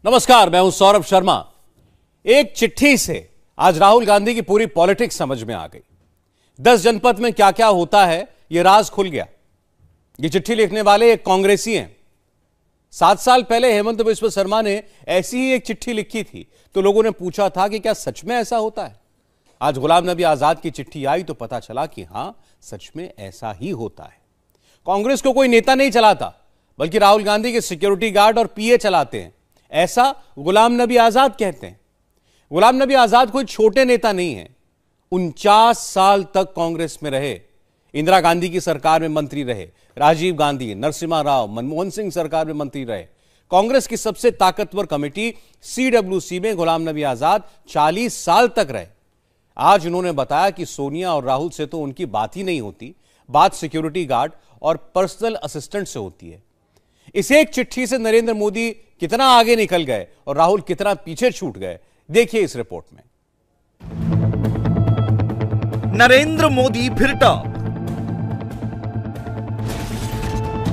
नमस्कार, मैं हूं सौरभ शर्मा। एक चिट्ठी से आज राहुल गांधी की पूरी पॉलिटिक्स समझ में आ गई। 10 जनपद में क्या क्या होता है यह राज खुल गया। ये चिट्ठी लिखने वाले एक कांग्रेसी हैं। 7 साल पहले हेमंत बिस्वा शर्मा ने ऐसी ही एक चिट्ठी लिखी थी तो लोगों ने पूछा था कि क्या सच में ऐसा होता है। आज गुलाम नबी आजाद की चिट्ठी आई तो पता चला कि हां, सच में ऐसा ही होता है। कांग्रेस को कोई नेता नहीं चलाता, बल्कि राहुल गांधी के सिक्योरिटी गार्ड और पीए चलाते हैं, ऐसा गुलाम नबी आजाद कहते हैं। गुलाम नबी आजाद कोई छोटे नेता नहीं है। 49 साल तक कांग्रेस में रहे। इंदिरा गांधी की सरकार में मंत्री रहे, राजीव गांधी, नरसिम्हा राव, मनमोहन सिंह सरकार में मंत्री रहे। कांग्रेस की सबसे ताकतवर कमेटी CWC में गुलाम नबी आजाद 40 साल तक रहे। आज उन्होंने बताया कि सोनिया और राहुल से तो उनकी बात ही नहीं होती, बात सिक्योरिटी गार्ड और पर्सनल असिस्टेंट से होती है। इस एक चिट्ठी से नरेंद्र मोदी कितना आगे निकल गए और राहुल कितना पीछे छूट गए, देखिए इस रिपोर्ट में। नरेंद्र मोदी फिर टॉप।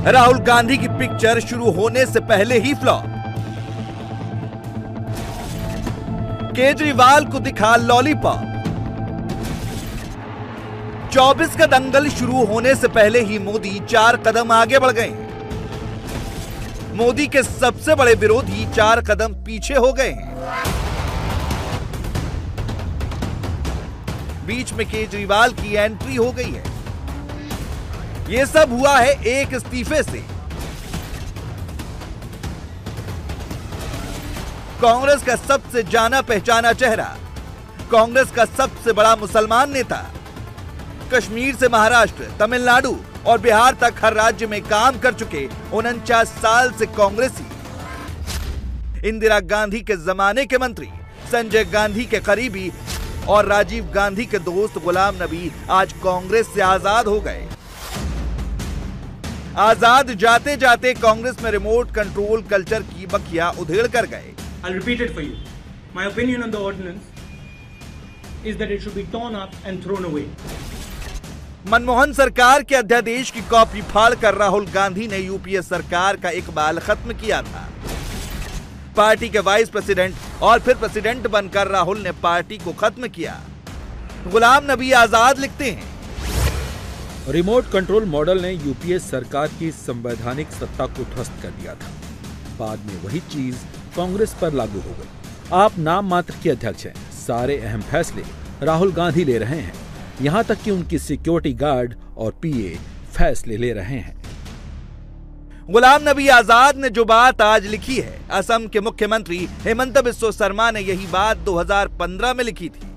राहुल गांधी की पिक्चर शुरू होने से पहले ही फ्लॉप। केजरीवाल को दिखा लॉलीपॉप। 24 का दंगल शुरू होने से पहले ही मोदी 4 कदम आगे बढ़ गए। मोदी के सबसे बड़े विरोधी 4 कदम पीछे हो गए हैं। बीच में केजरीवाल की एंट्री हो गई है। यह सब हुआ है एक इस्तीफे से। कांग्रेस का सबसे जाना पहचाना चेहरा, कांग्रेस का सबसे बड़ा मुसलमान नेता, कश्मीर से महाराष्ट्र, तमिलनाडु और बिहार तक हर राज्य में काम कर चुके 49 साल से कांग्रेसी, इंदिरा गांधी के जमाने के मंत्री, संजय गांधी के करीबी और राजीव गांधी के दोस्त गुलाम नबी आज कांग्रेस से आजाद हो गए। आजाद जाते जाते कांग्रेस में रिमोट कंट्रोल कल्चर की बखिया उधेड़ कर गए। I'll repeat it for you. My opinion on the ordinance is that it should be torn up and thrown away. Manmohan सरकार के अध्यादेश की कॉपी फाड़कर राहुल गांधी ने यूपीए सरकार का इकबाल खत्म किया था। पार्टी के वाइस प्रेसिडेंट और फिर प्रेसिडेंट बनकर राहुल ने पार्टी को खत्म किया। गुलाम नबी आजाद लिखते हैं, रिमोट कंट्रोल मॉडल ने यूपीए सरकार की संवैधानिक सत्ता को ध्वस्त कर दिया था। बाद में वही चीज कांग्रेस पर लागू हो गई। आप नाम मात्र के अध्यक्ष हैं, सारे अहम फैसले राहुल गांधी ले रहे हैं, यहां तक कि उनकी सिक्योरिटी गार्ड और पीए फैसले ले रहे हैं। गुलाम नबी आजाद ने जो बात आज लिखी है, असम के मुख्यमंत्री हेमंत बिस्वा शर्मा ने यही बात 2015 में लिखी थी।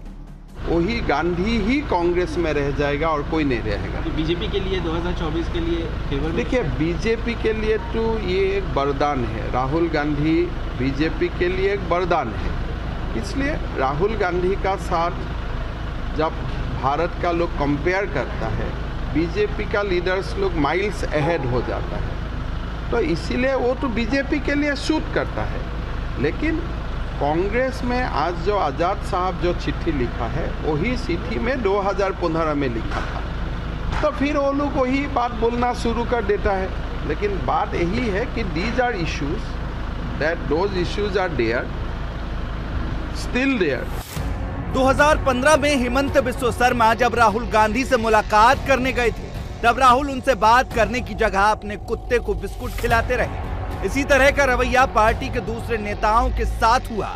वही गांधी ही कांग्रेस में रह जाएगा और कोई नहीं रहेगा। तो बीजेपी के लिए 2024 के लिए फेवर, देखिए बीजेपी के लिए तो ये एक वरदान है। राहुल गांधी बीजेपी के लिए एक वरदान है। इसलिए राहुल गांधी का साथ जब भारत का लोग कंपेयर करता है, बीजेपी का लीडर्स लोग माइल्स अहेड हो जाता है, तो इसीलिए वो तो बीजेपी के लिए सूट करता है। लेकिन कांग्रेस में आज जो आजाद साहब जो चिट्ठी लिखा है, वही चिट्ठी में 2015 में लिखा था, तो फिर वो लोग वही बात बोलना शुरू कर देता है। लेकिन बात यही है कि these are issues that those issues are there, still there. 2015 में हेमंत बिस्वा शर्मा जब राहुल गांधी से मुलाकात करने गए थे, तब राहुल उनसे बात करने की जगह अपने कुत्ते को बिस्कुट खिलाते रहे। इसी तरह का रवैया पार्टी के दूसरे नेताओं के साथ हुआ।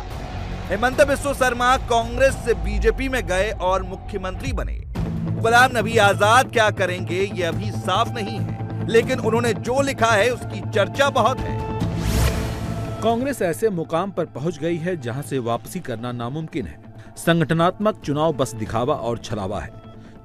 हेमंत बिस्वा शर्मा कांग्रेस से बीजेपी में गए और मुख्यमंत्री बने। गुलाम नबी आजाद क्या करेंगे ये अभी साफ नहीं है, लेकिन उन्होंने जो लिखा है उसकी चर्चा बहुत है। कांग्रेस ऐसे मुकाम पर पहुंच गई है जहां से वापसी करना नामुमकिन है। संगठनात्मक चुनाव बस दिखावा और छलावा है।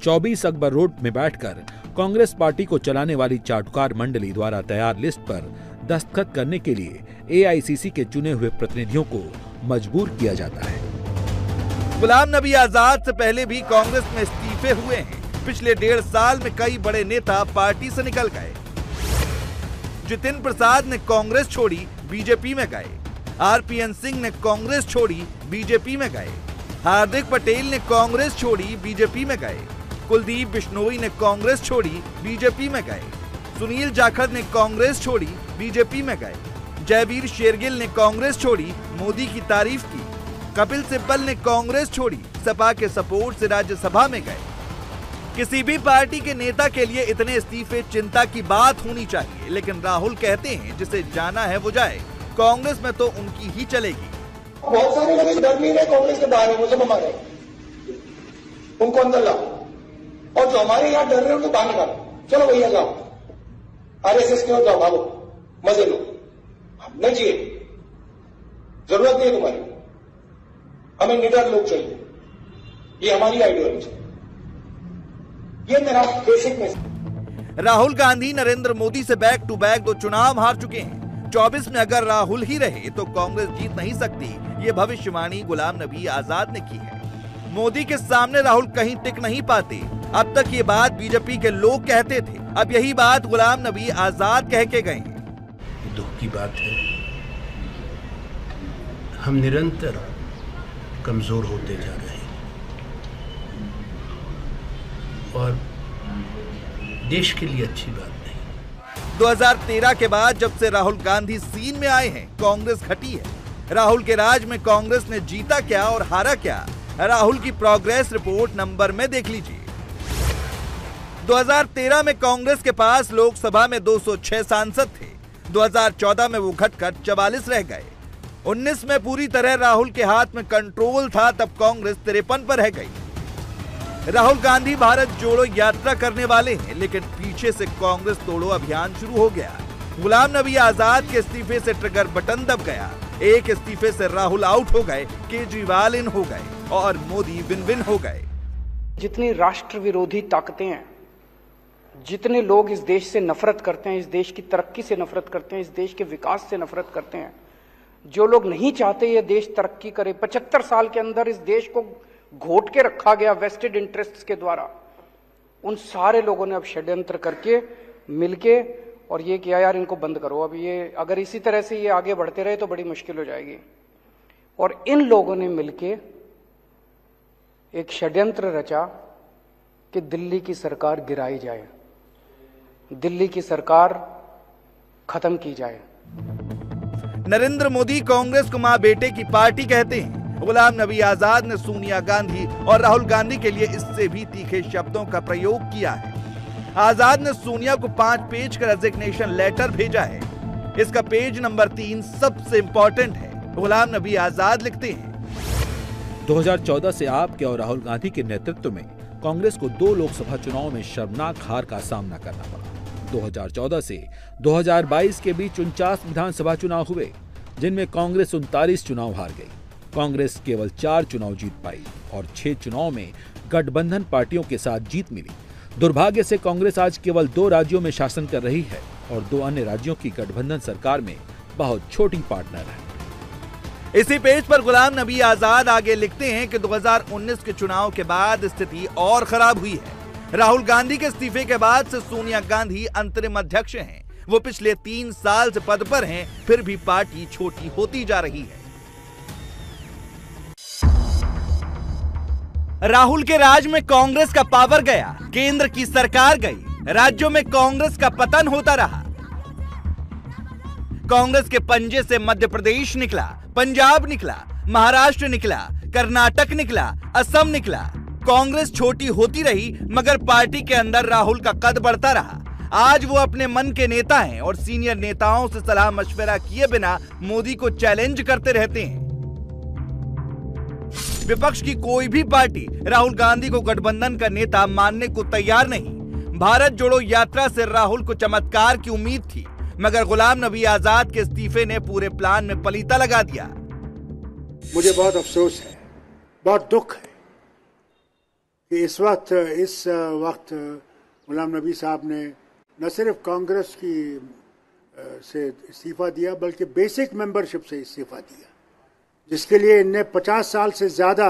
24 अकबर रोड में बैठकर कांग्रेस पार्टी को चलाने वाली चाटुकार मंडली द्वारा तैयार लिस्ट पर दस्तखत करने के लिए AICC के चुने हुए प्रतिनिधियों को मजबूर किया जाता है। गुलाम नबी आजाद से पहले भी कांग्रेस में इस्तीफे हुए हैं। पिछले 1.5 साल में कई बड़े नेता पार्टी से निकल गए। जितिन प्रसाद ने कांग्रेस छोड़ी, बीजेपी में गए। RPN सिंह ने कांग्रेस छोड़ी, बीजेपी में गए। हार्दिक पटेल ने कांग्रेस छोड़ी, बीजेपी में गए। कुलदीप बिश्नोई ने कांग्रेस छोड़ी, बीजेपी में गए। सुनील जाखड़ ने कांग्रेस छोड़ी, बीजेपी में गए। जयवीर शेरगिल ने कांग्रेस छोड़ी, मोदी की तारीफ की। कपिल सिब्बल ने कांग्रेस छोड़ी, सपा के सपोर्ट से राज्यसभा में गए। किसी भी पार्टी के नेता के लिए इतने इस्तीफे चिंता की बात होनी चाहिए, लेकिन राहुल कहते हैं जिसे जाना है वो जाए, कांग्रेस में तो उनकी ही चलेगी। बहुत सारे लोग डर नहीं रहे कांग्रेस के बाहर है, वो सब हमारे, उनको अंदर लाओ, और जो हमारे यहाँ डर रहे हैं उनको बाहर निकालो। चलो भैया जाओ, आरएसएस की ओर जाओ, भागो, मजे लो, नहीं चाहिए, जरूरत नहीं है तुम्हारी, हमें निडर लोग चाहिए, ये हमारी आइडियोलॉजी है, ये मेरा बेसिक मैसेज। राहुल गांधी नरेंद्र मोदी से बैक टू बैक 2 चुनाव हार चुके हैं। 24 में अगर राहुल ही रहे तो कांग्रेस जीत नहीं सकती, ये भविष्यवाणी गुलाम नबी आजाद ने की है। मोदी के सामने राहुल कहीं टिक नहीं पाते। अब तक ये बात बीजेपी के लोग कहते थे, अब यही बात गुलाम नबी आजाद कह के गए हैं। दुख की बात है, हम निरंतर कमजोर होते जा रहे हैं और देश के लिए अच्छी बात नहीं। 2013 के बाद जब से राहुल गांधी सीन में आए हैं, कांग्रेस घटी है। राहुल के राज में कांग्रेस ने जीता क्या और हारा क्या, राहुल की प्रोग्रेस रिपोर्ट नंबर में देख लीजिए। 2013 में कांग्रेस के पास लोकसभा में 206 सांसद थे। 2014 में वो घटकर 44 रह गए। 19 में पूरी तरह राहुल के हाथ में कंट्रोल था, तब कांग्रेस 53 पर रह गई। राहुल गांधी भारत जोड़ो यात्रा करने वाले हैं, लेकिन पीछे से कांग्रेस तोड़ो अभियान शुरू हो गया। गुलाम नबी आजाद के इस्तीफे से ट्रिगर बटन दब गया। एक इस्तीफे से राहुल आउट हो गए, केजरीवाल इन हो गए और मोदी विन विन हो गए। जितनी राष्ट्र विरोधी ताकतें हैं, जितने लोग इस देश से नफरत करते हैं, इस देश की तरक्की से नफरत करते हैं, इस देश के विकास से नफरत करते हैं, जो लोग नहीं चाहते ये देश तरक्की करे, 75 साल के अंदर इस देश को घोट के रखा गया वेस्टेड इंटरेस्ट्स के द्वारा, उन सारे लोगों ने अब षड्यंत्र करके मिलके और ये किया, यार इनको बंद करो, अब ये अगर इसी तरह से ये आगे बढ़ते रहे तो बड़ी मुश्किल हो जाएगी। और इन लोगों ने मिलके एक षड्यंत्र रचा कि दिल्ली की सरकार गिराई जाए, दिल्ली की सरकार खत्म की जाए। नरेंद्र मोदी कांग्रेस को मां बेटे की पार्टी कहते हैं। गुलाम नबी आजाद ने सोनिया गांधी और राहुल गांधी के लिए इससे भी तीखे शब्दों का प्रयोग किया है। आजाद ने सोनिया को 5 पेज का रेजिग्नेशन लेटर भेजा है। इसका पेज नंबर 3 सबसे इंपॉर्टेंट है। गुलाम नबी आजाद लिखते हैं, 2014 से आपके और राहुल गांधी के नेतृत्व में कांग्रेस को 2 लोकसभा चुनाव में शर्मनाक हार का सामना करना पड़ा। 2014 से 2022 के बीच 49 विधानसभा चुनाव हुए, जिनमें कांग्रेस 39 चुनाव हार गई। कांग्रेस केवल 4 चुनाव जीत पाई और 6 चुनाव में गठबंधन पार्टियों के साथ जीत मिली। दुर्भाग्य से कांग्रेस आज केवल 2 राज्यों में शासन कर रही है और 2 अन्य राज्यों की गठबंधन सरकार में बहुत छोटी पार्टनर है। इसी पेज पर गुलाम नबी आजाद आगे लिखते हैं कि 2019 के चुनाव के बाद स्थिति और खराब हुई है। राहुल गांधी के इस्तीफे के बाद से सोनिया गांधी अंतरिम अध्यक्ष हैं। वो पिछले 3 साल से पद पर हैं, फिर भी पार्टी छोटी होती जा रही है। राहुल के राज में कांग्रेस का पावर गया, केंद्र की सरकार गई, राज्यों में कांग्रेस का पतन होता रहा। कांग्रेस के पंजे से मध्य प्रदेश निकला, पंजाब निकला, महाराष्ट्र निकला, कर्नाटक निकला, असम निकला। कांग्रेस छोटी होती रही, मगर पार्टी के अंदर राहुल का कद बढ़ता रहा। आज वो अपने मन के नेता हैं और सीनियर नेताओं से सलाह मशवरा किए बिना मोदी को चैलेंज करते रहते हैं। विपक्ष की कोई भी पार्टी राहुल गांधी को गठबंधन का नेता मानने को तैयार नहीं। भारत जोड़ो यात्रा से राहुल को चमत्कार की उम्मीद थी, मगर गुलाम नबी आजाद के इस्तीफे ने पूरे प्लान में पलीता लगा दिया। मुझे बहुत अफसोस है, बहुत दुख है कि इस वक्त गुलाम नबी साहब ने न सिर्फ कांग्रेस की से इस्तीफा दिया, बल्कि बेसिक मेंबरशिप से इस्तीफा दिया, जिसके लिए इनने 50 साल से ज्यादा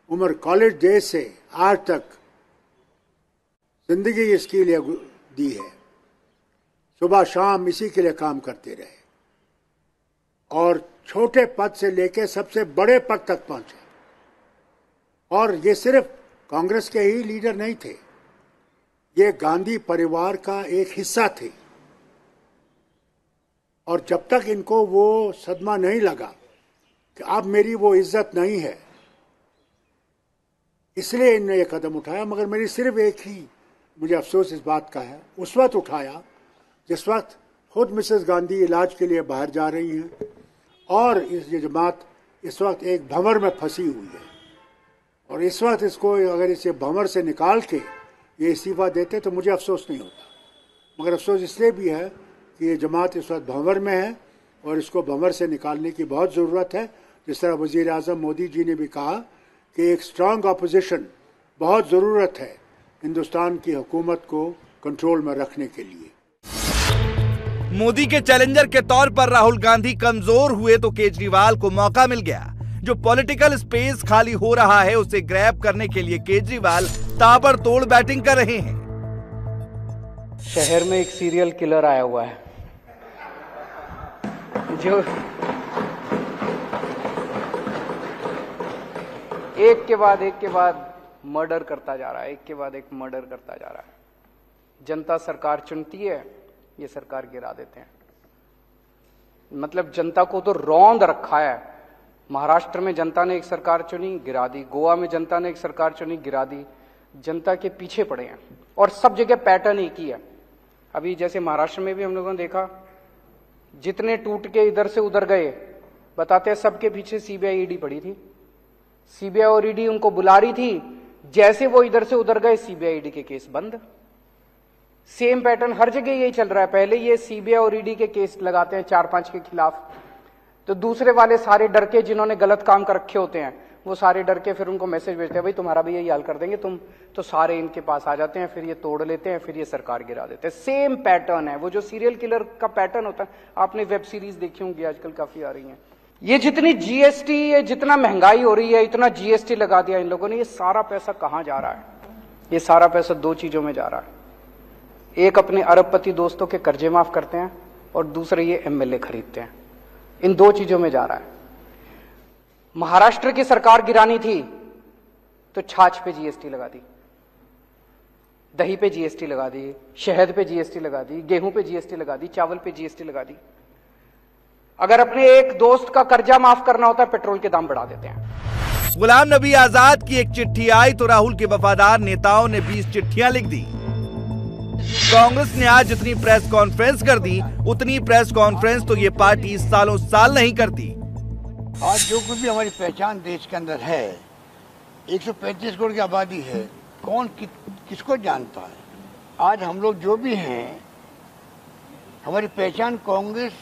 उम्र कॉलेज डेज से आज तक जिंदगी इसके लिए दी है। सुबह शाम इसी के लिए काम करते रहे और छोटे पद से लेकर सबसे बड़े पद तक पहुंचे। और ये सिर्फ कांग्रेस के ही लीडर नहीं थे, ये गांधी परिवार का एक हिस्सा थे और जब तक इनको वो सदमा नहीं लगा कि अब मेरी वो इज्जत नहीं है, इसलिए इन्होंने ये कदम उठाया। मगर मेरी सिर्फ एक ही मुझे अफसोस इस बात का है, उस वक्त उठाया जिस वक्त खुद मिसेस गांधी इलाज के लिए बाहर जा रही हैं और ये जमात इस वक्त एक भंवर में फंसी हुई है। और इस वक्त इसको अगर इसे भंवर से निकाल के ये इस्तीफा देते तो मुझे अफसोस नहीं होता। मगर अफसोस इसलिए भी है कि ये जमात इस वक्त भंवर में है और इसको भंवर से निकालने की बहुत ज़रूरत है। जिस तरह वज़ीर आज़म मोदी जी ने भी कहा कि एक स्ट्रांग अपोजिशन बहुत ज़रूरत है हिंदुस्तान की हुकूमत को कंट्रोल में रखने के लिए। मोदी के चैलेंजर के तौर पर राहुल गांधी कमजोर हुए तो केजरीवाल को मौका मिल गया। जो पॉलिटिकल स्पेस खाली हो रहा है उसे ग्रैब करने के लिए केजरीवाल ताबड़तोड़ बैटिंग कर रहे हैं। शहर में एक सीरियल किलर आया हुआ है जो एक के बाद मर्डर करता जा रहा है, एक के बाद एक मर्डर करता जा रहा है। जनता सरकार चुनती है, ये सरकार गिरा देते हैं। मतलब जनता को तो रौंद रखा है। महाराष्ट्र में जनता ने एक सरकार चुनी, गिरा दी। गोवा में जनता ने एक सरकार चुनी, गिरा दी। जनता के पीछे पड़े हैं और सब जगह पैटर्न एक ही है। अभी जैसे महाराष्ट्र में भी हम लोगों ने देखा, जितने टूट के इधर से उधर गए, बताते हैं सबके पीछे सीबीआई ईडी पड़ी थी। सीबीआई और ईडी उनको बुला रही थी, जैसे वो इधर से उधर गए सीबीआई ईडी के केस बंद। सेम पैटर्न हर जगह यही चल रहा है। पहले ये सीबीआई और ईडी के केस लगाते हैं 4-5 के खिलाफ, तो दूसरे वाले सारे डर के, जिन्होंने गलत काम कर रखे होते हैं, वो सारे डर के फिर उनको मैसेज भेजते हैं, भाई तुम्हारा भी यही हाल कर देंगे तुम, तो सारे इनके पास आ जाते हैं, फिर ये तोड़ लेते हैं, फिर ये सरकार गिरा देते हैं। सेम पैटर्न है, वो जो सीरियल किलर का पैटर्न होता है। आपने वेब सीरीज देखी होंगी, आजकल काफी आ रही है। ये जितनी जीएसटी, ये जितना महंगाई हो रही है, इतना जीएसटी लगा दिया इन लोगों ने, ये सारा पैसा कहां जा रहा है? ये सारा पैसा दो चीजों में जा रहा है। एक अपने अरबपति दोस्तों के कर्जे माफ करते हैं और दूसरे ये एमएलए खरीदते हैं। इन दो चीजों में जा रहा है। महाराष्ट्र की सरकार गिरानी थी तो छाछ पे जीएसटी लगा दी, दही पे जीएसटी लगा दी, शहद पे जीएसटी लगा दी, गेहूं पे जीएसटी लगा दी, चावल पे जीएसटी लगा दी। अगर अपने एक दोस्त का कर्जा माफ करना होता है, पेट्रोल के दाम बढ़ा देते हैं। गुलाम नबी आजाद की एक चिट्ठी आई तो राहुल के वफादार नेताओं ने 20 चिट्ठियां लिख दी। कांग्रेस ने आज जितनी प्रेस कॉन्फ्रेंस कर दी, उतनी प्रेस कॉन्फ्रेंस तो ये पार्टी सालों साल नहीं करती। आज जो कुछ भी हमारी पहचान देश के अंदर है, 135 करोड़ की आबादी है, कौन किसको जानता है? आज हम लोग जो भी हैं, हमारी पहचान कांग्रेस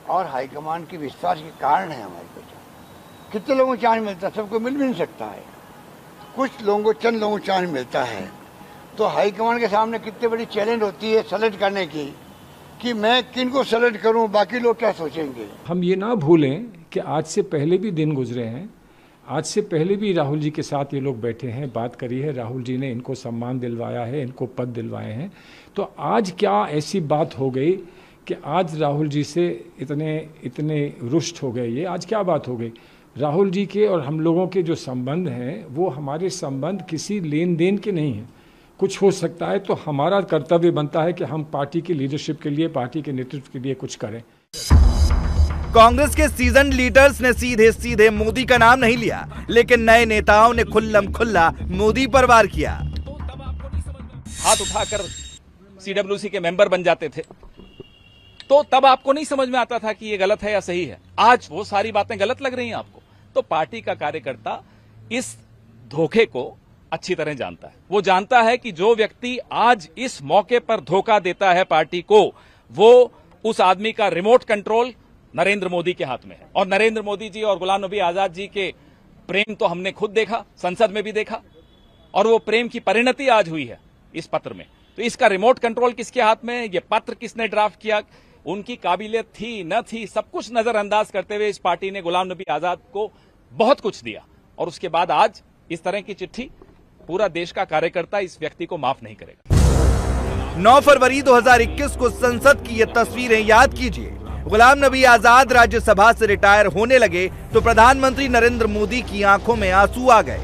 और हाईकमान के विश्वास के कारण है। हमारी पहचान कितने लोगों को चांस मिलता है? सबको मिल भी नहीं सकता है। कुछ लोगों को, चंद लोगों को चांस मिलता है। तो हाईकमान के सामने कितनी बड़ी चैलेंज होती है सेलेक्ट करने की, कि मैं किन को सेलेक्ट करूं, बाकी लोग क्या सोचेंगे। हम ये ना भूलें कि आज से पहले भी दिन गुजरे हैं। आज से पहले भी राहुल जी के साथ ये लोग बैठे हैं, बात करी है। राहुल जी ने इनको सम्मान दिलवाया है, इनको पद दिलवाए हैं। तो आज क्या ऐसी बात हो गई कि आज राहुल जी से इतने रुष्ट हो गए? ये आज क्या बात हो गई? राहुल जी के और हम लोगों के जो संबंध हैं, वो हमारे संबंध किसी लेन देन के नहीं हैं। कुछ हो सकता है तो हमारा कर्तव्य बनता है कि हम पार्टी की लीडरशिप के लिए, पार्टी के नेतृत्व के लिए कुछ करें। कांग्रेस के सीजन लीडर्स ने सीधे सीधे मोदी का नाम नहीं लिया, लेकिन नए नेताओं ने खुल्लम खुल्ला मोदी पर वार किया। हाथ उठाकर सीडब्ल्यूसी के मेंबर बन जाते थे, तो तब आपको नहीं समझ में आता था कि ये गलत है या सही है। आज वो सारी बातें गलत लग रही हैं आपको। तो पार्टी का कार्यकर्ता इस धोखे को अच्छी तरह जानता है। वो जानता है कि जो व्यक्ति आज इस मौके पर धोखा देता है पार्टी को, वो उस आदमी का रिमोट कंट्रोल नरेंद्र मोदी के हाथ में है। और नरेंद्र मोदी जी और गुलाम नबी आजाद जी के प्रेम तो हमने खुद देखा, संसद में भी देखा, और वो प्रेम की परिणति आज हुई है इस पत्र में। तो इसका रिमोट कंट्रोल किसके हाथ में है, ये पत्र किसने ड्राफ्ट किया, उनकी काबिलियत थी न थी, सब कुछ नजरअंदाज करते हुए इस पार्टी ने गुलाम नबी आजाद को बहुत कुछ दिया। और उसके बाद आज इस तरह की चिट्ठी, पूरा देश का कार्यकर्ता इस व्यक्ति को माफ नहीं करेगा। 9 फरवरी 2021 को संसद की ये तस्वीरें याद कीजिए। गुलाम नबी आजाद राज्यसभा से रिटायर होने लगे तो प्रधानमंत्री नरेंद्र मोदी की आंखों में आंसू आ गए।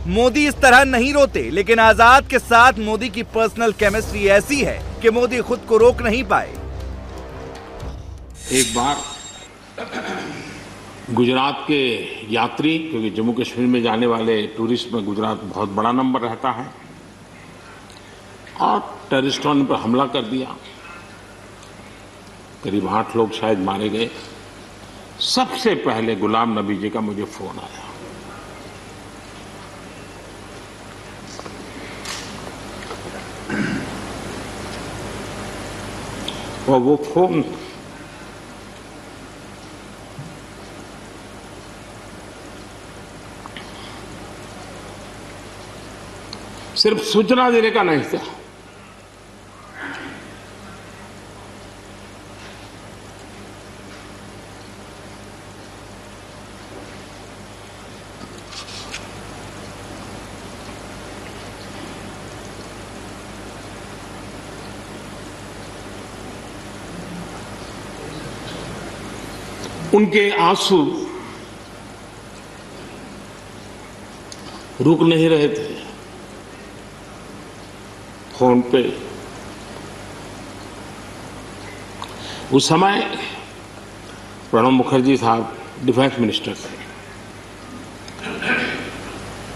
मोदी इस तरह नहीं रोते, लेकिन आजाद के साथ मोदी की पर्सनल केमिस्ट्री ऐसी है कि मोदी खुद को रोक नहीं पाए। एक बार गुजरात के यात्री, क्योंकि जम्मू कश्मीर में जाने वाले टूरिस्ट में गुजरात बहुत बड़ा नंबर रहता है, और टेररिस्टों ने पर हमला कर दिया। करीब 8 लोग शायद मारे गए। सबसे पहले गुलाम नबी जी का मुझे फोन आया। और वो फोन सिर्फ सूचना देने का नहीं था, उनके आंसू रुक नहीं रहे थे। फोन पे उस समय प्रणब मुखर्जी साहब डिफेंस मिनिस्टर थे।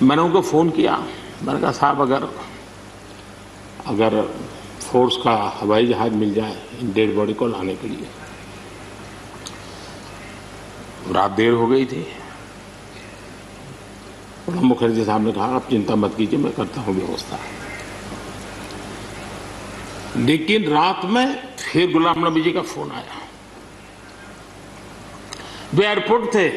मैंने उनको फोन किया, मैंने कहा साहब अगर फोर्स का हवाई जहाज मिल जाए इन डेड बॉडी को लाने के लिए। रात देर हो गई थी। प्रणब मुखर्जी साहब ने कहा आप चिंता मत कीजिए, मैं करता हूं व्यवस्था। लेकिन रात में फिर गुलाम नबी जी का फोन आया। वे एयरपोर्ट थे।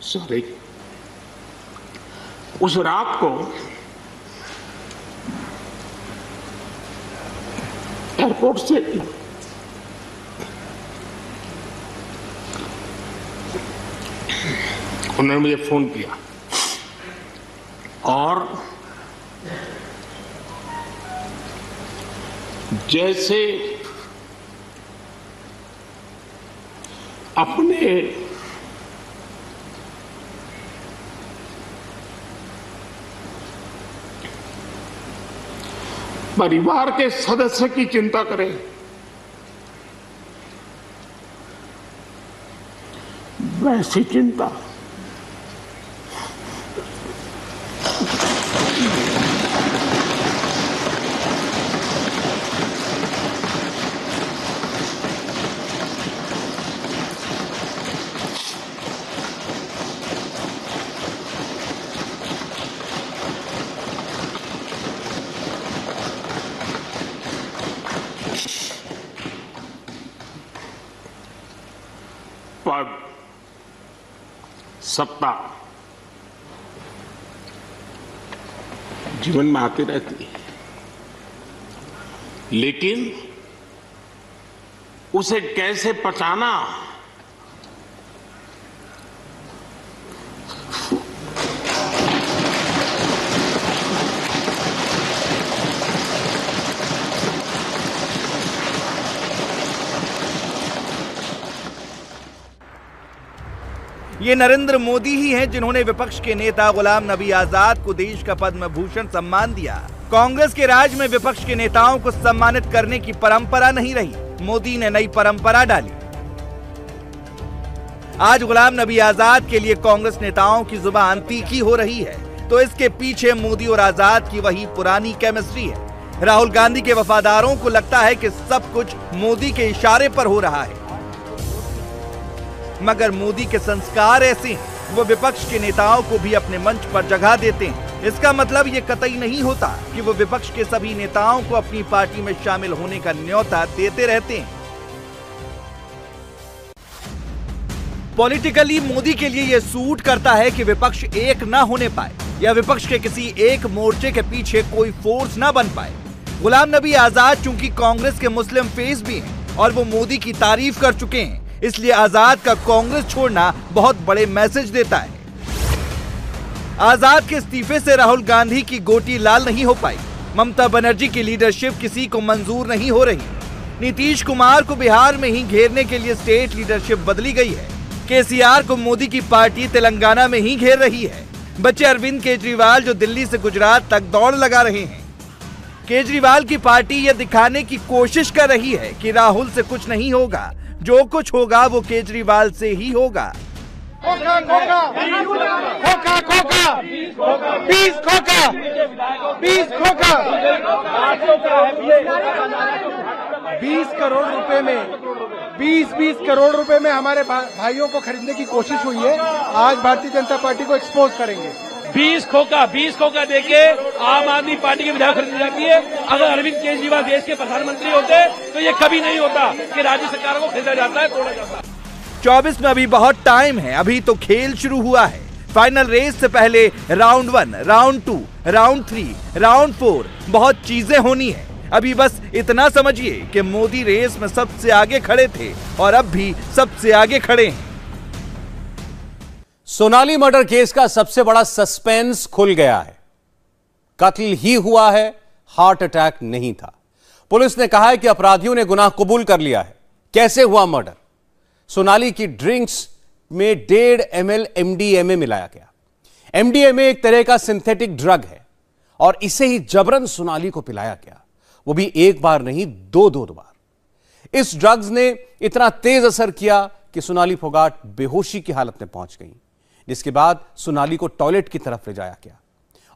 सॉरी, उस रात को एयरपोर्ट से उन्होंने मुझे फोन किया और जैसे अपने परिवार के सदस्य की चिंता करें, वैसी चिंता पद, सत्ता जीवन में आती रहती है, लेकिन उसे कैसे पचाना, ये नरेंद्र मोदी ही हैं जिन्होंने विपक्ष के नेता गुलाम नबी आजाद को देश का पद्म भूषण सम्मान दिया। कांग्रेस के राज में विपक्ष के नेताओं को सम्मानित करने की परंपरा नहीं रही। मोदी ने नई परंपरा डाली। आज गुलाम नबी आजाद के लिए कांग्रेस नेताओं की जुबान तीखी हो रही है, तो इसके पीछे मोदी और आजाद की वही पुरानी केमिस्ट्री है। राहुल गांधी के वफादारों को लगता है कि सब कुछ मोदी के इशारे पर हो रहा है, मगर मोदी के संस्कार ऐसे हैं, वो विपक्ष के नेताओं को भी अपने मंच पर जगह देते हैं। इसका मतलब ये कतई नहीं होता कि वो विपक्ष के सभी नेताओं को अपनी पार्टी में शामिल होने का न्योता देते रहते हैं। पॉलिटिकली मोदी के लिए यह सूट करता है कि विपक्ष एक ना होने पाए या विपक्ष के किसी एक मोर्चे के पीछे कोई फोर्स ना बन पाए। गुलाम नबी आजाद चूंकि कांग्रेस के मुस्लिम फेस भी हैं और वो मोदी की तारीफ कर चुके हैं, इसलिए आजाद का कांग्रेस छोड़ना बहुत बड़े मैसेज देता है। आजाद के इस्तीफे से राहुल गांधी की गोटी लाल नहीं हो पाई। ममता बनर्जी की लीडरशिप किसी को मंजूर नहीं हो रही। नीतीश कुमार को बिहार में ही घेरने के लिए स्टेट लीडरशिप बदली गई है। केसीआर को मोदी की पार्टी तेलंगाना में ही घेर रही है। बच्चे अरविंद केजरीवाल जो दिल्ली से गुजरात तक दौड़ लगा रहे हैं। केजरीवाल की पार्टी यह दिखाने की कोशिश कर रही है कि राहुल से कुछ नहीं होगा, जो कुछ होगा वो केजरीवाल से ही होगा। खोखा खोखा खोखा खोखा 20 खोखा 20 खोखा 20 करोड़ रुपए में 20 करोड़ रुपए में हमारे भाइयों को खरीदने की कोशिश हुई है। आज भारतीय जनता पार्टी को एक्सपोज करेंगे। 20 खोखा देके आम आदमी पार्टी के विधायक खरीदी जाती है। अगर अरविंद केजरीवाल देश के प्रधानमंत्री होते तो ये कभी नहीं होता कि राज्य सरकार को खरीदा जाता है, तोड़ा जाता है। 24 में अभी बहुत टाइम है, अभी तो खेल शुरू हुआ है। फाइनल रेस से पहले राउंड 1, राउंड 2, राउंड 3, राउंड 4 बहुत चीजें होनी है। अभी बस इतना समझिए कि मोदी रेस में सबसे आगे खड़े थे और अब भी सबसे आगे खड़े हैं। सोनाली मर्डर केस का सबसे बड़ा सस्पेंस खुल गया है। कत्ल ही हुआ है, हार्ट अटैक नहीं था। पुलिस ने कहा है कि अपराधियों ने गुनाह कबूल कर लिया है। कैसे हुआ मर्डर? सोनाली की ड्रिंक्स में 1.5 ml MDMA मिलाया गया। MDMA एक तरह का सिंथेटिक ड्रग है और इसे ही जबरन सोनाली को पिलाया गया, वो भी एक बार नहीं, दो बार। इस ड्रग्स ने इतना तेज असर किया कि सोनाली फोगाट बेहोशी की हालत में पहुंच गई, जिसके बाद सोनाली को टॉयलेट की तरफ ले जाया गया।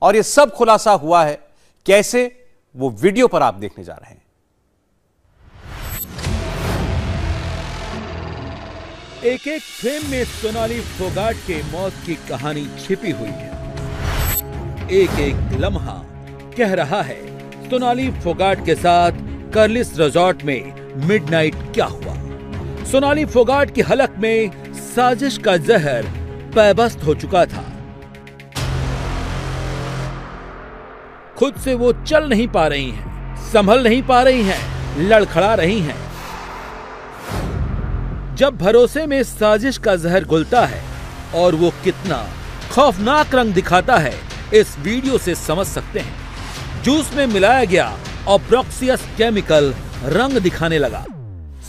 और यह सब खुलासा हुआ है कैसे, वो वीडियो पर आप देखने जा रहे हैं। एक एक फ्रेम में सोनाली फोगाट के मौत की कहानी छिपी हुई है। एक एक लम्हा कह रहा है सोनाली फोगाट के साथ कर्लिस रिजॉर्ट में मिडनाइट क्या हुआ। सोनाली फोगाट की हलक में साजिश का जहर पैबस्त हो चुका था। खुद से वो चल नहीं पा रही हैं, संभल नहीं पा रही हैं, लड़खड़ा रही हैं। जब भरोसे में साजिश का जहर घुलता है और वो कितना खौफनाक रंग दिखाता है, इस वीडियो से समझ सकते हैं। जूस में मिलाया गया ऑब्रोक्सियस केमिकल रंग दिखाने लगा।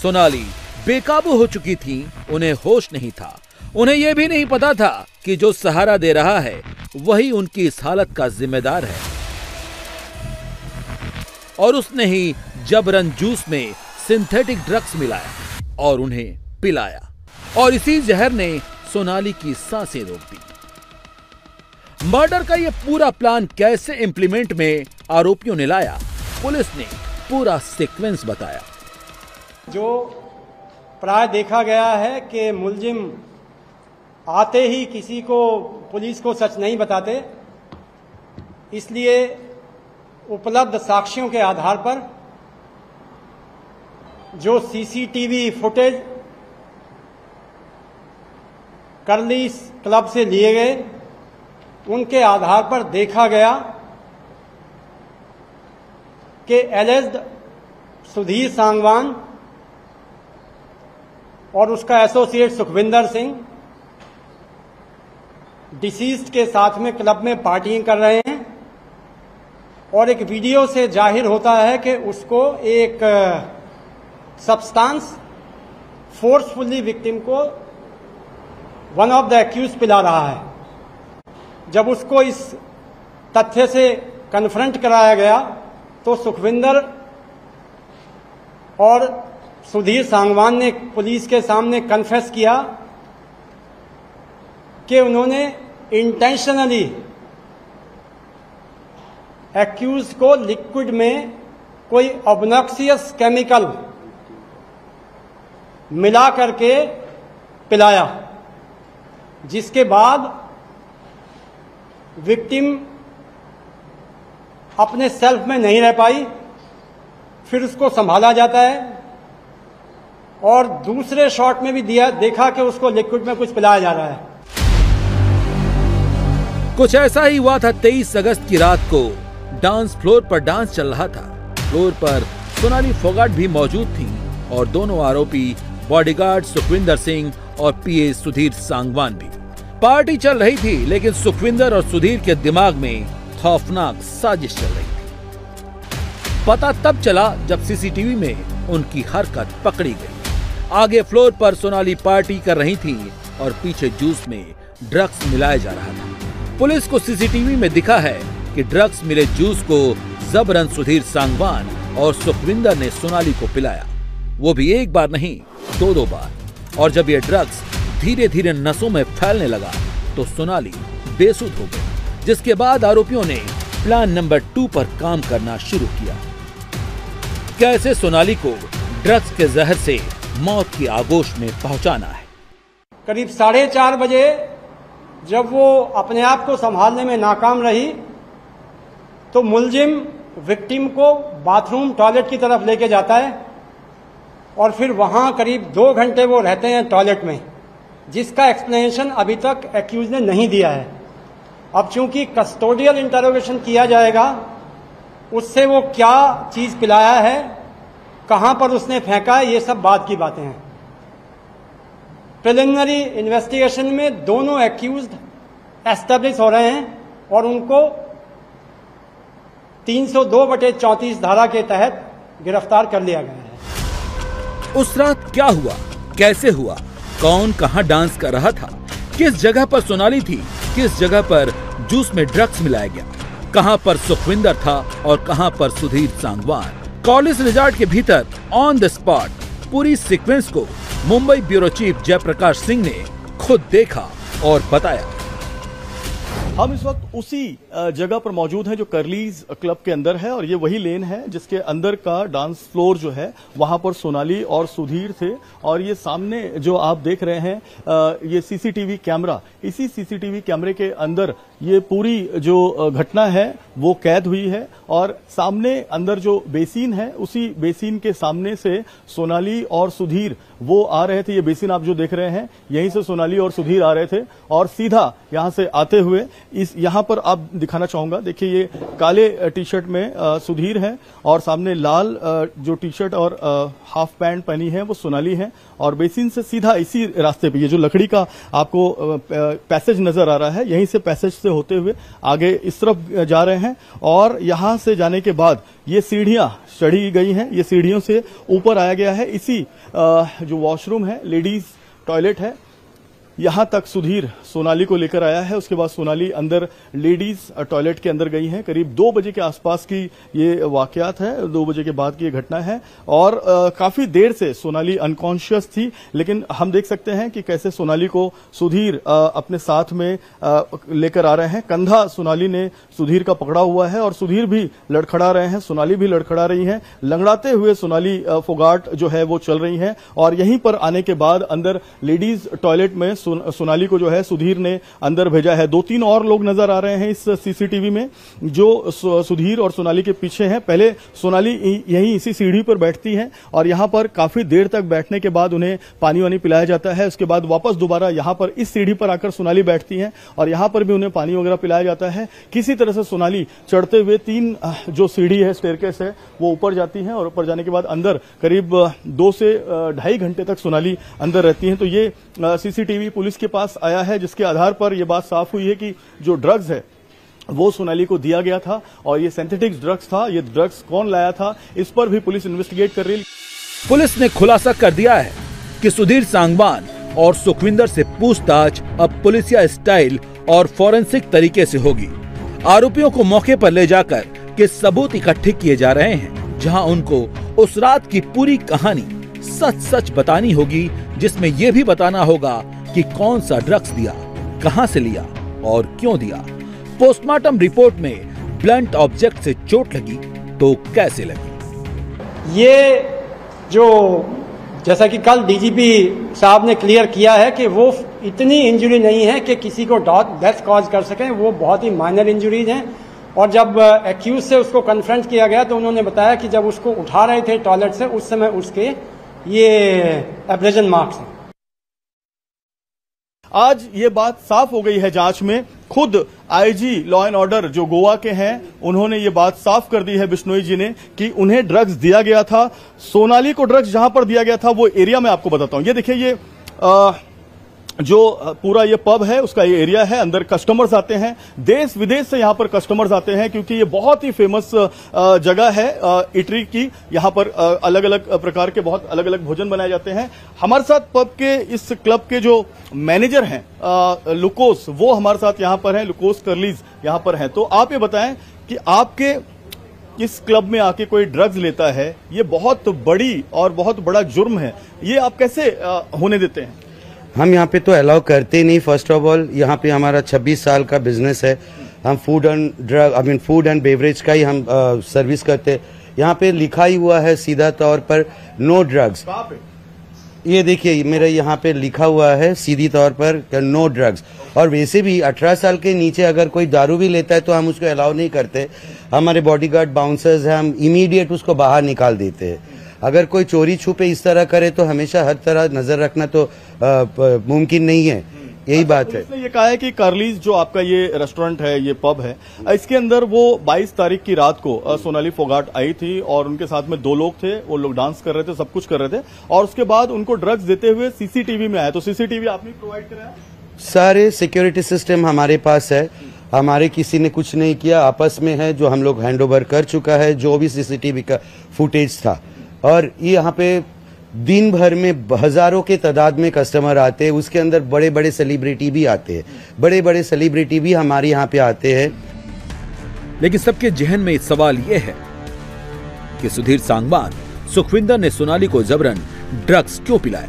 सोनाली बेकाबू हो चुकी थी, उन्हें होश नहीं था। उन्हें यह भी नहीं पता था कि जो सहारा दे रहा है वही उनकी इस हालत का जिम्मेदार है। और उसने ही जबरन जूस में सिंथेटिक ड्रग्स मिलाया और उन्हें पिलाया, और इसी जहर ने सोनाली की सांसें रोक दी। मर्डर का यह पूरा प्लान कैसे इंप्लीमेंट में आरोपियों ने लाया, पुलिस ने पूरा सीक्वेंस बताया। जो प्राय देखा गया है कि मुलजिम आते ही किसी को, पुलिस को सच नहीं बताते, इसलिए उपलब्ध साक्ष्यों के आधार पर जो सीसीटीवी फुटेज कर्लिस क्लब से लिए गए, उनके आधार पर देखा गया कि एलिज्ड सुधीर सांगवान और उसका एसोसिएट सुखविंदर सिंह डिसीज्ड के साथ में क्लब में पार्टियां कर रहे हैं। और एक वीडियो से जाहिर होता है कि उसको एक सब्सटेंस फोर्सफुली विक्टिम को वन ऑफ द एक्यूज पिला रहा है। जब उसको इस तथ्य से कन्फ्रंट कराया गया तो सुखविंदर और सुधीर सांगवान ने पुलिस के सामने कन्फेस किया कि उन्होंने इंटेंशनली एक्यूज को लिक्विड में कोई ऑब्नॉक्सियस केमिकल मिला करके पिलाया, जिसके बाद विक्टिम अपने सेल्फ में नहीं रह पाई। फिर उसको संभाला जाता है और दूसरे शॉट में भी देखा कि उसको लिक्विड में कुछ पिलाया जा रहा है। कुछ ऐसा ही हुआ था 23 अगस्त की रात को। डांस फ्लोर पर डांस चल रहा था। फ्लोर पर सोनाली फोगाट भी मौजूद थी और दोनों आरोपी बॉडीगार्ड सुखविंदर सिंह और पीए सुधीर सांगवान भी। पार्टी चल रही थी, लेकिन सुखविंदर और सुधीर के दिमाग में खौफनाक साजिश चल रही थी। पता तब चला जब सीसीटीवी में उनकी हरकत पकड़ी गई। आगे फ्लोर पर सोनाली पार्टी कर रही थी और पीछे जूस में ड्रग्स मिलाया जा रहा था। पुलिस को सीसीटीवी में दिखा है कि ड्रग्स मिले जूस को जबरन सुधीर सांगवान और सुखविंदर ने सोनाली को पिलाया, वो भी एक बार नहीं 2 बार। और जब ये ड्रग्स धीरे धीरे नसों में फैलने लगा तो सोनाली बेसुध हो गई, जिसके बाद आरोपियों ने प्लान नंबर 2 पर काम करना शुरू किया। कैसे सोनाली को ड्रग्स के जहर से मौत की आगोश में पहुंचाना है। करीब 4:30 बजे जब वो अपने आप को संभालने में नाकाम रही तो मुलजिम विक्टिम को बाथरूम टॉयलेट की तरफ लेके जाता है और फिर वहां करीब 2 घंटे वो रहते हैं टॉयलेट में, जिसका एक्सप्लेनेशन अभी तक एक्यूज ने नहीं दिया है। अब चूंकि कस्टोडियल इंटरोगेशन किया जाएगा, उससे वो क्या चीज पिलाया है, कहां पर उसने फेंका है, ये सब बाद की बातें हैं। प्रिलिमिनरी इन्वेस्टिगेशन में दोनों एक्यूज्ड एस्टेब्लिश हो रहे हैं और उनको 302/34 धारा के तहत गिरफ्तार कर लिया गया है। उस रात क्या हुआ, कैसे हुआ, कौन कहां डांस कर रहा था, किस जगह पर सोनाली थी, किस जगह पर जूस में ड्रग्स मिलाया गया, कहां पर सुखविंदर था और कहां पर सुधीर सांगवान। कॉलेज रिजॉर्ट के भीतर ऑन द स्पॉट पूरी सीक्वेंस को मुंबई ब्यूरो चीफ जयप्रकाश सिंह ने खुद देखा और बताया। हम इस वक्त उसी जगह पर मौजूद हैं जो कर्लीज क्लब के अंदर है और ये वही लेन है जिसके अंदर का डांस फ्लोर जो है, वहां पर सोनाली और सुधीर थे। और ये सामने जो आप देख रहे हैं ये सीसीटीवी कैमरा, इसी सीसीटीवी कैमरे के अंदर ये पूरी जो घटना है वो कैद हुई है। और सामने अंदर जो बेसिन है, उसी बेसिन के सामने से सोनाली और सुधीर वो आ रहे थे। ये बेसिन आप जो देख रहे हैं, यहीं से सोनाली और सुधीर आ रहे थे और सीधा यहां से आते हुए यहां पर आप दिखाना चाहूंगा, देखिए ये काले टी शर्ट में सुधीर है और सामने लाल जो टी शर्ट और हाफ पैंट पहनी है वो सोनाली है। और बेसिन से सीधा इसी रास्ते पे ये जो लकड़ी का आपको पैसेज नजर आ रहा है, यहीं से पैसेज से होते हुए आगे इस तरफ जा रहे हैं। और यहां से जाने के बाद ये सीढ़ियां चढ़ी गई हैं, ये सीढ़ियों से ऊपर आया गया है। इसी जो वॉशरूम है, लेडीज टॉयलेट है, यहां तक सुधीर सोनाली को लेकर आया है। उसके बाद सोनाली अंदर लेडीज टॉयलेट के अंदर गई हैं। करीब 2 बजे के आसपास की ये वाकयात है, 2 बजे के बाद की ये घटना है। और काफी देर से सोनाली अनकॉन्शियस थी, लेकिन हम देख सकते हैं कि कैसे सोनाली को सुधीर अपने साथ में लेकर आ रहे हैं। कंधा सोनाली ने सुधीर का पकड़ा हुआ है और सुधीर भी लड़खड़ा रहे हैं, सोनाली भी लड़खड़ा रही है। लंगड़ाते हुए सोनाली फोगाट जो है वो चल रही है। और यहीं पर आने के बाद अंदर लेडीज टॉयलेट में सोनाली को जो है सुधीर ने अंदर भेजा है। 2-3 और लोग नजर आ रहे हैं इस सीसीटीवी में जो सुधीर और सोनाली के पीछे हैं। पहले सोनाली यहीं इसी सीढ़ी पर बैठती है और यहां पर काफी देर तक बैठने के बाद उन्हें पानी वानी पिलाया जाता है। उसके बाद वापस दोबारा यहां पर इस सीढ़ी पर आकर सोनाली बैठती है और यहां पर भी उन्हें पानी वगैरह पिलाया जाता है। किसी तरह से सोनाली चढ़ते हुए 3 जो सीढ़ी है, स्टेयरकेस है, वो ऊपर जाती है और ऊपर जाने के बाद अंदर करीब 2 से 2.5 घंटे तक सोनाली अंदर रहती है। तो ये सीसीटीवी पुलिस के पास आया है, जिसके आधार पर यह बात साफ हुई है कि जो ड्रग्स है वो सोनाली को दिया गया था और ये सिंथेटिक ड्रग्स था। ये ड्रग्स कौन लाया था, इस पर भी पुलिस इन्वेस्टिगेट कर रही है। पुलिस ने खुलासा कर दिया है कि सुधीर सांगवान और सुखविंदर से पूछताछ अब पुलिसिया स्टाइल और फॉरेंसिक तरीके से होगी। आरोपियों को मौके पर ले जाकर के सबूत इकट्ठे किए जा रहे हैं, जहां उनको उस रात की पूरी कहानी सच सच बतानी होगी, जिसमें यह भी बताना होगा कि कौन सा ड्रग्स दिया, कहां से लिया और क्यों दिया। पोस्टमार्टम रिपोर्ट में ब्लंट ऑब्जेक्ट से चोट लगी तो कैसे लगी। ये जो जैसा कि कल डीजीपी साहब ने क्लियर किया है कि वो इतनी इंजरी नहीं है कि किसी को डेथ कॉज कर सके, वो बहुत ही माइनर इंजरीज हैं। और जब एक्यूज से उसको कन्फ्रंट किया गया तो उन्होंने बताया कि जब उसको उठा रहे थे टॉयलेट से, उस समय उसके ये एब्रेजन मार्क्स हैं। आज ये बात साफ हो गई है जांच में। खुद आईजी लॉ एंड ऑर्डर जो गोवा के हैं उन्होंने ये बात साफ कर दी है बिश्नोई जी ने कि उन्हें ड्रग्स दिया गया था। सोनाली को ड्रग्स जहां पर दिया गया था वो एरिया मैं आपको बताता हूं। ये देखिए, ये जो पूरा ये पब है उसका ये एरिया है। अंदर कस्टमर्स आते हैं, देश विदेश से यहां पर कस्टमर्स आते हैं क्योंकि ये बहुत ही फेमस जगह है इटरी की। यहां पर अलग अलग प्रकार के बहुत अलग अलग भोजन बनाए जाते हैं। हमारे साथ पब के इस क्लब के जो मैनेजर हैं लुकोस, वो हमारे साथ यहां पर हैं। लुकोस कर्लीज यहां पर हैं। तो आप ये बताएं कि आपके इस क्लब में आके कोई ड्रग्स लेता है, ये बहुत बड़ी और बहुत बड़ा जुर्म है, ये आप कैसे होने देते हैं? हम यहाँ पे तो अलाउ करते ही नहीं। फर्स्ट ऑफ ऑल यहाँ पे हमारा 26 साल का बिजनेस है। हम फूड एंड बेवरेज का ही हम सर्विस करते हैं। यहाँ पे लिखा ही हुआ है सीधा तौर पर नो ड्रग्स। ये देखिए, मेरा यहाँ पे लिखा हुआ है सीधी तौर पर नो ड्रग्स। और वैसे भी 18 साल के नीचे अगर कोई दारू भी लेता है तो हम उसको अलाउ नहीं करते। हमारे बॉडीगार्ड बाउंसर्स हैं, हम इमीडिएट उसको बाहर निकाल देते हैं। अगर कोई चोरी छुपे इस तरह करे तो हमेशा हर तरह नजर रखना तो मुमकिन नहीं है। यही बात है। इसने ये कहा है कि कार्लीज जो आपका ये रेस्टोरेंट है, ये पब है, इसके अंदर वो 22 तारीख की रात को सोनाली फोगाट आई थी और उनके साथ में 2 लोग थे। वो लोग डांस कर रहे थे, सब कुछ कर रहे थे और उसके बाद उनको ड्रग्स देते हुए सीसीटीवी में आया। तो सीसीटीवी आपने प्रोवाइड कराया? सारे सिक्योरिटी सिस्टम हमारे पास है। हमारे किसी ने कुछ नहीं किया, आपस में है जो हम लोग हैंड ओवर कर चुका है जो भी सीसीटीवी का फुटेज था। और ये यहाँ पे दिन भर में हजारों के तादाद में कस्टमर आते हैं। उसके अंदर बड़े बड़े सेलिब्रिटी भी आते हैं। बड़े बड़े सेलिब्रिटी भी हमारे यहाँ पे आते हैं। लेकिन सबके जहन में सवाल यह है कि सुधीर सांगवान, सुखविंदर ने सोनाली को जबरन ड्रग्स क्यों पिलाया?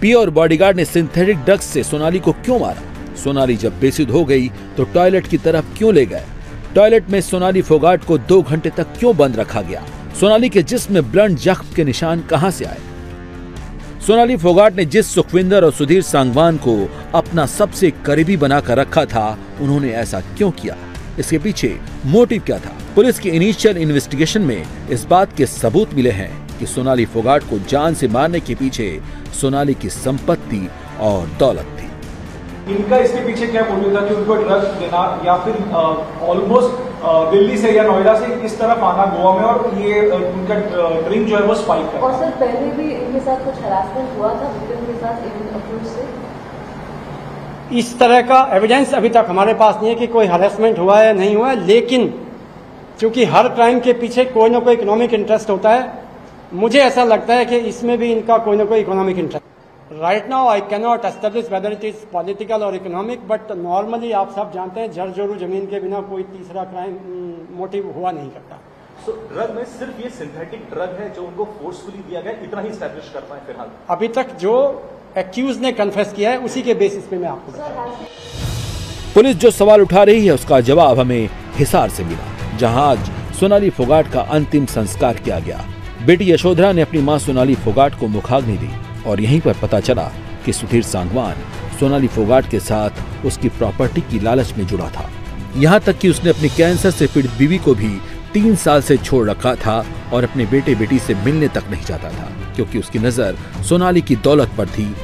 पिया और बॉडीगार्ड ने सिंथेटिक ड्रग्स से सोनाली को क्यों मारा? सोनाली जब बेसुध हो गई तो टॉयलेट की तरफ क्यों ले गए? टॉयलेट में सोनाली फोगाट को 2 घंटे तक क्यों बंद रखा गया? सोनाली के जिस्म में ब्लंट जख्म के निशान कहां से आए? सोनाली फोगाट ने जिस सुखविंदर और सुधीर सांगवान को अपना सबसे करीबी बनाकर रखा था, उन्होंने ऐसा क्यों किया? इसके पीछे मोटिव क्या था? पुलिस की इनिशियल इन्वेस्टिगेशन में इस बात के सबूत मिले हैं कि सोनाली फोगाट को जान से मारने के पीछे सोनाली की संपत्ति और दौलत थी। इनका इसके पीछे क्या मोटिव था कि उनको ड्रग्स देना या फिर ऑलमोस्ट दिल्ली से या नोएडा से इस तरफ आना गोवा में और ये उनका ड्रिंक जो है वो स्पाइक करना? और सर पहले भी इनके साथ कुछ हरासमेंट हुआ था विक्टिम के साथ इन अक्यूज से? इस तरह का एविडेंस अभी तक हमारे पास नहीं है कि कोई हरासमेंट हुआ है नहीं हुआ है, लेकिन क्योंकि हर क्राइम के पीछे कोई ना कोई इकोनॉमिक इंटरेस्ट होता है, मुझे ऐसा लगता है कि इसमें भी इनका कोई ना कोई economic interest. Right now I cannot establish whether it is political or economic, but normally आप सब जानते हैं जर जोरू जमीन के बिना कोई तीसरा क्राइम मोटिव हुआ नहीं करता। So, ड्रग में सिर्फ ये सिंथेटिक ड्रग है जो उनको फोर्सफुली दिया गया, इतना ही एस्टैब्लिश कर पाए फिलहाल? अभी तक जो एक्यूज ने कन्फेस किया है उसी के बेसिस पे मैं आपको बता। पुलिस जो सवाल उठा रही है उसका जवाब हमें हिसार से मिला, जहां आज सोनाली फोगाट का अंतिम संस्कार किया गया। बेटी यशोधरा ने अपनी मां सोनाली फोगाट को मुखाग्नि दी और यहीं पर पता चला कि सुधीर सांगवान सोनाली फोगाट के साथ उसकी प्रॉपर्टी की लालच में जुड़ा था। यहाँ तक कि उसने अपनी कैंसर से पीड़ित बीवी को भी 3 साल से छोड़ रखा था और अपने बेटे बेटी से मिलने तक नहीं जाता था क्योंकि उसकी नजर सोनाली की दौलत पर थी।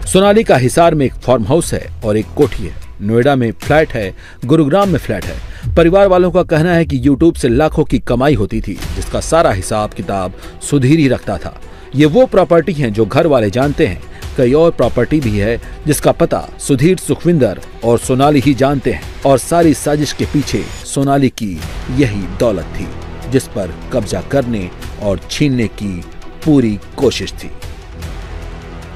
सोनाली का हिसार में एक फार्म हाउस है और एक कोठी है, नोएडा में फ्लैट है, गुरुग्राम में फ्लैट है। परिवार वालों का कहना है कि यूट्यूब से लाखों की कमाई होती थी जिसका सारा हिसाब किताब सुधीर ही रखता था। ये वो प्रॉपर्टी हैं जो घर वाले जानते हैं। कई और प्रॉपर्टी भी है जिसका पता सुधीर, सुखविंदर और सोनाली ही जानते हैं और सारी साजिश के पीछे सोनाली की यही दौलत थी जिस पर कब्जा करने और छीनने की पूरी कोशिश थी।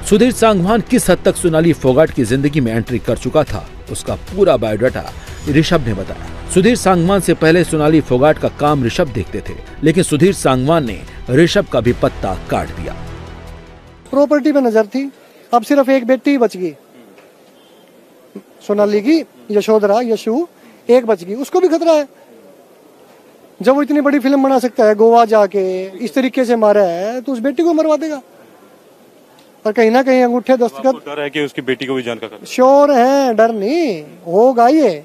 सुधीर सांगवान किस हद तक सोनाली फोगाट की जिंदगी में एंट्री कर चुका था, उसका पूरा बायोडाटा ऋषभ ने बताया। सुधीर सांगवान से पहले सोनाली फोगाट का काम ऋषभ देखते थे, लेकिन सुधीर सांगवान ने ऋषभ का भी पत्ता काट दिया। प्रॉपर्टी पे नजर थी, अब सिर्फ एक बेटी ही बच गई सोनाली की, यशोधरा, यशु एक बच गई। उसको भी खतरा है। जब वो इतनी बड़ी फिल्म बना सकता है, गोवा जाके इस तरीके से मारा है, तो उस बेटी को मरवा देगा। और कहीं ना कहीं अंगूठे दस्तखत, डर है कि उसकी बेटी को भी जान का खतरा? श्योर है, डर नहीं, होगा ये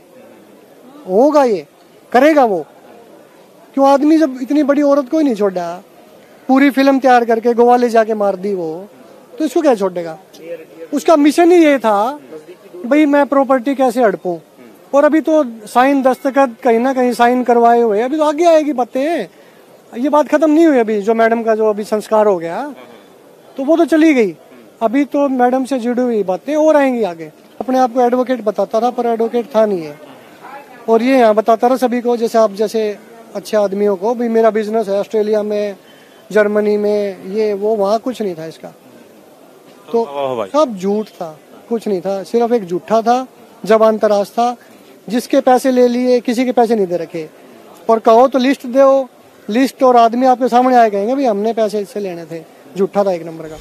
करेगा वो। क्यों? आदमी जब इतनी बड़ी औरत को ही नहीं छोड़ा पूरी फिल्म तैयार करके गोवा ले जाके मार दी वो, तो इसको क्या छोड़ेगा? उसका मिशन ही ये था भाई मैं प्रॉपर्टी कैसे हड़पूं। और अभी तो साइन दस्तखत कहीं ना कहीं साइन करवाए हुए, अभी तो आगे आएगी बातें, ये बात खत्म नहीं हुई अभी। जो मैडम का जो अभी संस्कार हो गया तो वो तो चली गई, अभी तो मैडम से जुड़ी हुई बातें और आएंगी आगे। अपने आप को एडवोकेट बताता था पर एडवोकेट था नहीं है, और ये यहाँ बताता रहा सभी को, जैसे आप जैसे अच्छे आदमियों को भी मेरा बिजनेस है ऑस्ट्रेलिया में, जर्मनी में, ये वो, वहाँ कुछ नहीं था इसका। तो सब झूठ था, कुछ नहीं था, सिर्फ एक झूठा था, जबान तराश था, जिसके पैसे ले लिए किसी के पैसे नहीं दे रखे। और कहो तो लिस्ट दो, लिस्ट और आदमी आपके सामने आए कहेंगे भी हमने पैसे इससे लेने थे। झूठा था एक नंबर का।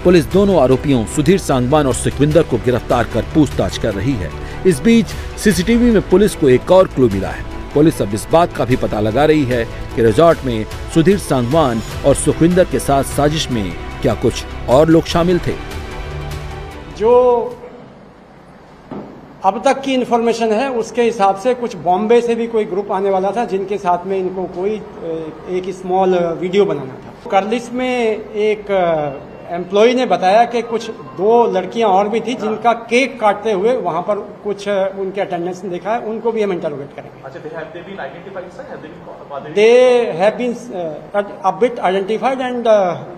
पुलिस दोनों आरोपियों सुधीर सांगवान और सुखविंदर को गिरफ्तार कर पूछताछ कर रही है। इस बीच सीसीटीवी में पुलिस को एक और क्लू मिला है। पुलिस अब इस बात का भी पता लगा रही है कि रिजॉर्ट में सुधीर सांगवान और सुखविंदर के साथ साजिश में क्या कुछ और लोग शामिल थे। जो अब तक की इन्फॉर्मेशन है उसके हिसाब से कुछ बॉम्बे से भी कोई ग्रुप आने वाला था, जिनके साथ में इनको कोई एक स्मॉल वीडियो बनाना था। कर्लिस में एक एम्प्लॉय ने बताया कि कुछ 2 लड़कियां और भी थी जिनका केक काटते हुए वहां पर कुछ उनके अटेंडेंस ने देखा है, उनको भी हम इंटरोगेट करेंगे। They have been a bit identified and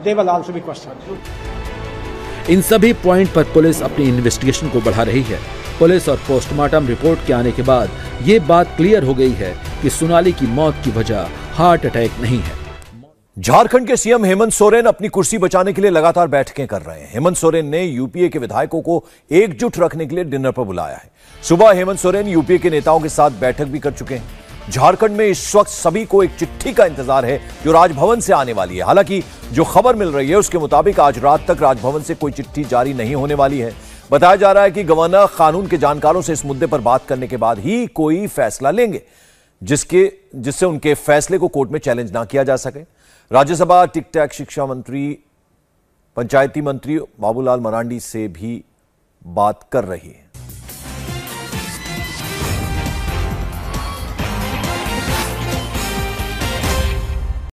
they will also be questioned. इन सभी पॉइंट पर पुलिस अपनी इन्वेस्टिगेशन को बढ़ा रही है। पुलिस और पोस्टमार्टम रिपोर्ट के आने के बाद ये बात क्लियर हो गई है कि सोनाली की मौत की वजह हार्ट अटैक नहीं है। झारखंड के सीएम हेमंत सोरेन अपनी कुर्सी बचाने के लिए लगातार बैठकें कर रहे हैं। हेमंत सोरेन ने यूपीए के विधायकों को एकजुट रखने के लिए डिनर पर बुलाया है। सुबह हेमंत सोरेन यूपीए के नेताओं के साथ बैठक भी कर चुके हैं। झारखंड में इस वक्त सभी को एक चिट्ठी का इंतजार है जो राजभवन से आने वाली है। हालांकि जो खबर मिल रही है उसके मुताबिक आज रात तक राजभवन से कोई चिट्ठी जारी नहीं होने वाली है। बताया जा रहा है कि गवर्नर कानून के जानकारों से इस मुद्दे पर बात करने के बाद ही कोई फैसला लेंगे, जिससे उनके फैसले को कोर्ट में चैलेंज ना किया जा सके। राज्यसभा टिक टैक शिक्षा मंत्री, पंचायती मंत्री बाबूलाल मरांडी से भी बात कर रही है।